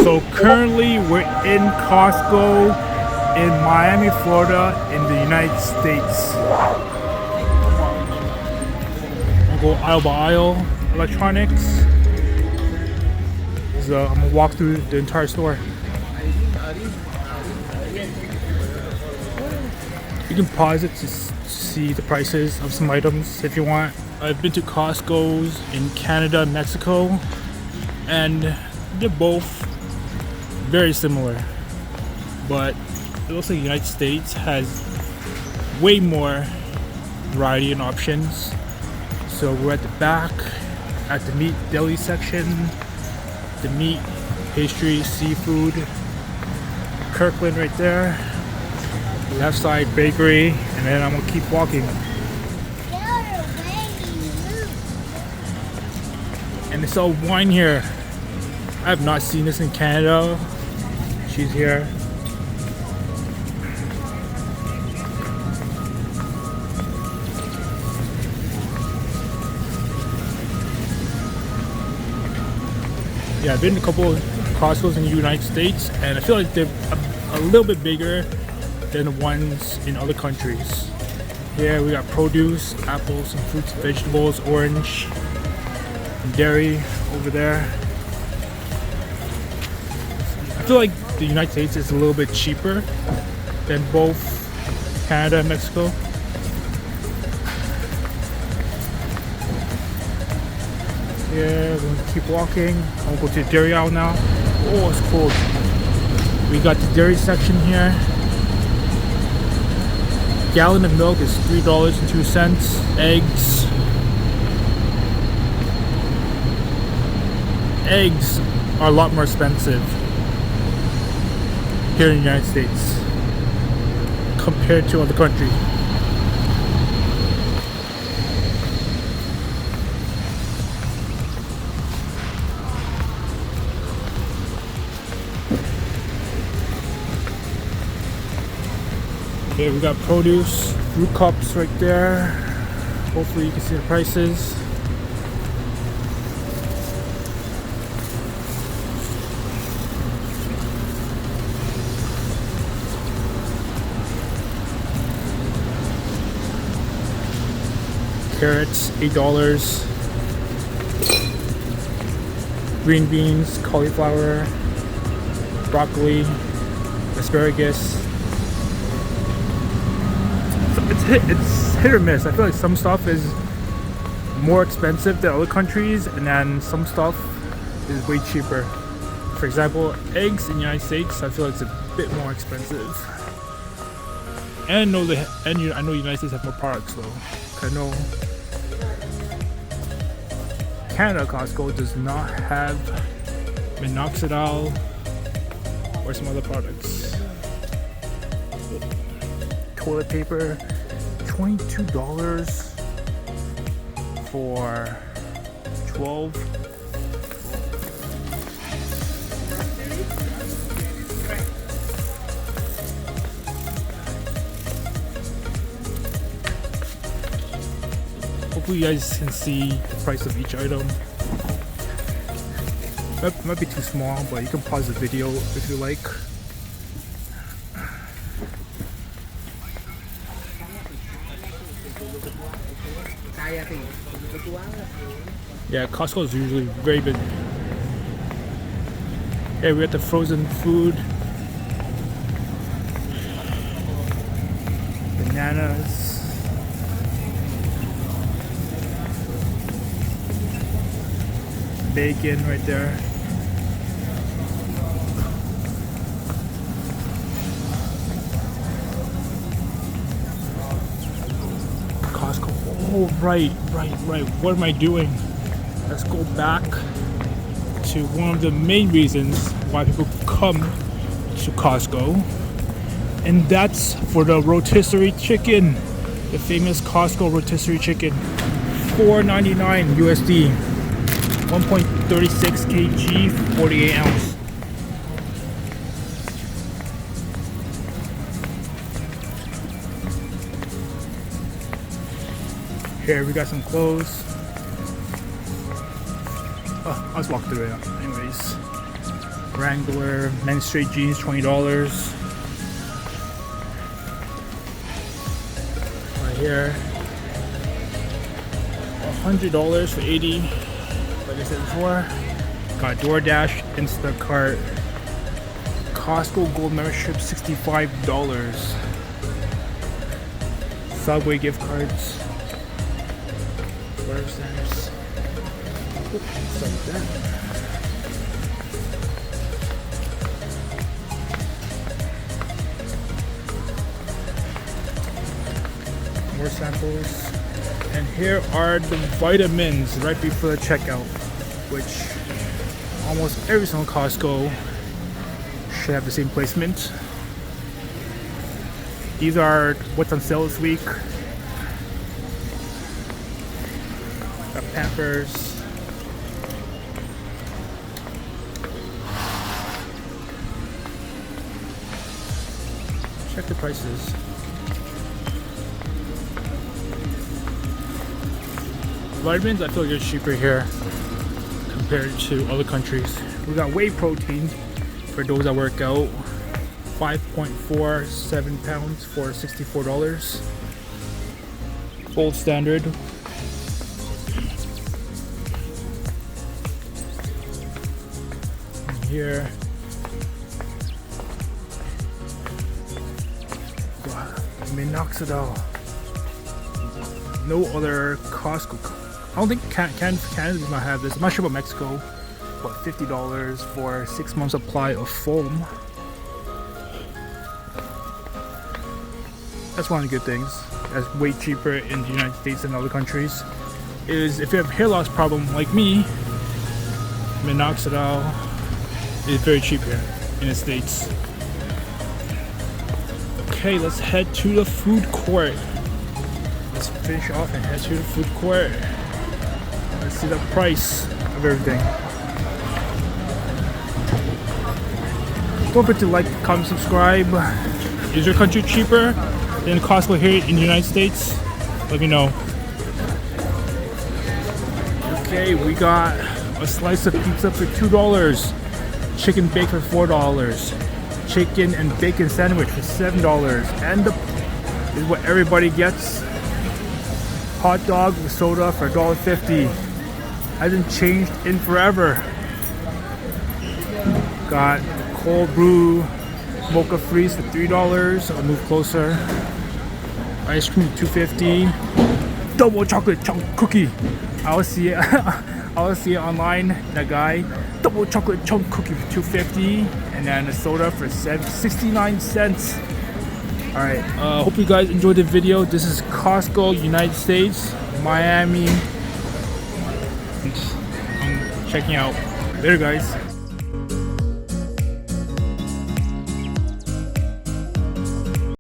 So currently we're in Costco in Miami, Florida, in the United States. I'll go aisle by aisle. Electronics. So I'm gonna walk through the entire store. You can pause it to see the prices of some items if you want. I've been to Costco's in Canada and Mexico, and they're both very similar, but it looks like the United States has way more variety and options. So we're at the back at the meat deli section, the meat, pastry, seafood, Kirkland right there, left side bakery, and then I'm gonna keep walking. And they sell wine here. I have not seen this in Canada. She's here. Yeah, I've been to a couple of Costco's in the United States, and I feel like they're a little bit bigger than the ones in other countries. Here we got produce, apples, some fruits, vegetables, orange, and dairy over there. I feel like the United States is a little bit cheaper than both Canada and Mexico. Yeah, we're gonna keep walking. I'll go to the dairy aisle now. Oh, it's cold. We got the dairy section here. Gallon of milk is $3.02. Eggs are a lot more expensive here in the United States compared to other countries. Okay, we got produce, fruit cups right there. Hopefully you can see the prices. Carrots, $8. Green beans, cauliflower, broccoli, asparagus. It's hit or miss. I feel like some stuff is more expensive than other countries, and then some stuff is way cheaper. For example, eggs in the United States, I feel like it's a bit more expensive. And I know the United States have more products though. I know Canada Costco does not have minoxidil or some other products. Toilet paper, $22 for 12. Hopefully you guys can see the price of each item. That might be too small, but you can pause the video if you like. Yeah, Costco is usually very big. Yeah, we got the frozen food, bananas, bacon right there. Costco. Oh, right. What am I doing? Let's go back to one of the main reasons why people come to Costco, and that's for the rotisserie chicken, the famous Costco rotisserie chicken. $4.99 USD, 1.36 kg, 48 ounce. Here we got some clothes. Oh, I'll just walk through it anyways. Wrangler men's straight jeans, $20. Right here, $100 for 80. Like I said before, got DoorDash, Instacart, Costco Gold membership, $65. Subway gift cards. Where's theirs? Oops, like that. More samples. And here are the vitamins right before the checkout, which almost every single Costco should have the same placement. These are what's on sale this week. Got Pampers. Check the prices. Vitamins, I feel like they're cheaper here compared to other countries. We got whey protein for those that work out. 5.47 pounds for $64. Gold standard. And here, minoxidil. No other Costco. I don't think Canada does not have this. I'm not sure about Mexico, but $50 for 6 months supply of foam. That's one of the good things. That's way cheaper in the United States than other countries. Is if you have hair loss problem like me, minoxidil is very cheap here in the States. Okay, let's head to the food court. Let's finish off and head to the food court. Let's see the price of everything. Don't forget to like, comment, subscribe. Is your country cheaper than Costco here in the United States? Let me know. Okay, we got a slice of pizza for $2. Chicken bake for $4. Chicken and bacon sandwich for $7. And the is what everybody gets. Hot dog with soda for $1.50. Hasn't changed in forever. Got cold brew mocha freeze for $3. I'll move closer. Ice cream $2.50. Double chocolate chunk cookie. I always see it. I always see it online. That guy. Double chocolate chunk cookie for $2.50, and then a soda for 69 cents. All right. Hope you guys enjoyed the video. This is Costco, United States, Miami. I'm checking out. Later, guys.